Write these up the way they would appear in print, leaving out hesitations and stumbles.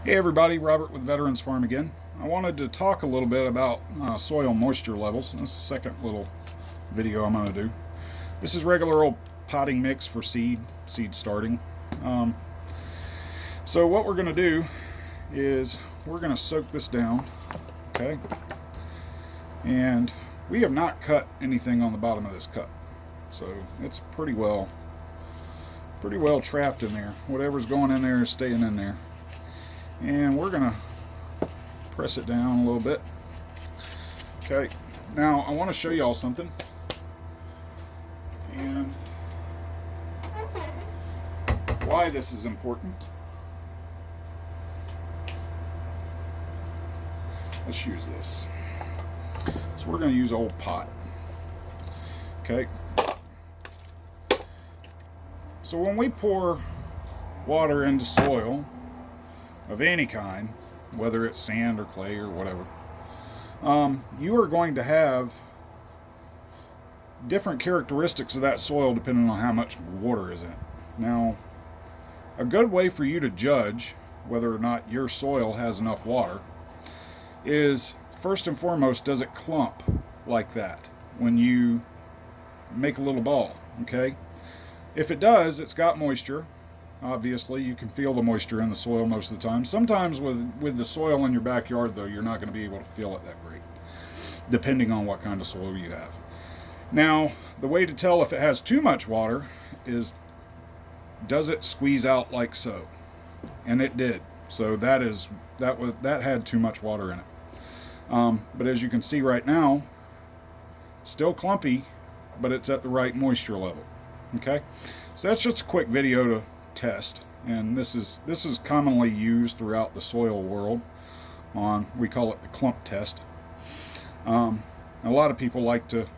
Hey everybody, Robert with Veterans Farm again. I wanted to talk a little bit about soil moisture levels. This is the second little video I'm going to do. This is regular old potting mix for seed starting. So what we're going to do is we're going to soak this down, okay? And we have not cut anything on the bottom of this cup, so it's pretty well trapped in there. Whatever's going in there is staying in there. And we're gonna press it down a little bit. Okay, now I want to show you all something, and why this is important. Let's use this. So we're going to use an old pot. Okay, so when we pour water into soil of any kind, whether it's sand or clay or whatever, you are going to have different characteristics of that soil depending on how much water is in it. Now, a good way for you to judge whether or not your soil has enough water is, first and foremost, does it clump like that when you make a little ball, okay? If it does, it's got moisture. Obviously, you can feel the moisture in the soil most of the time. Sometimes with the soil in your backyard, though, you're not going to be able to feel it that great, depending on what kind of soil you have. Now, the way to tell if it has too much water is, does it squeeze out like so? And it did. So that had too much water in it. But as you can see right now, still clumpy, but it's at the right moisture level. Okay, so that's just a quick video to test, and this is commonly used throughout the soil world. We call it the clump test. A lot of people like to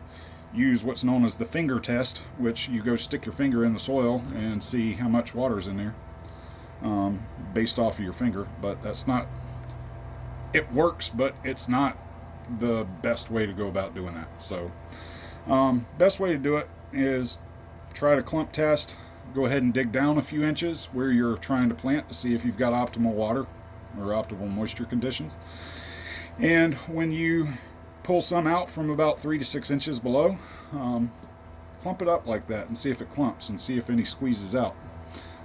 use what's known as the finger test, which you go stick your finger in the soil and see how much water's in there, based off of your finger. But that's not, it works, but it's not the best way to go about doing that. So best way to do it is try to clump test. Go ahead and dig down a few inches where you're trying to plant to see if you've got optimal water or optimal moisture conditions. And when you pull some out from about 3 to 6 inches below, clump it up like that and see if it clumps and see if any squeezes out.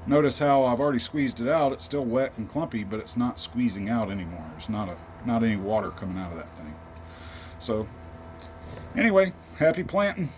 Notice how I've already squeezed it out. It's still wet and clumpy, but it's not squeezing out anymore. There's not any water coming out of that thing. So anyway, happy planting.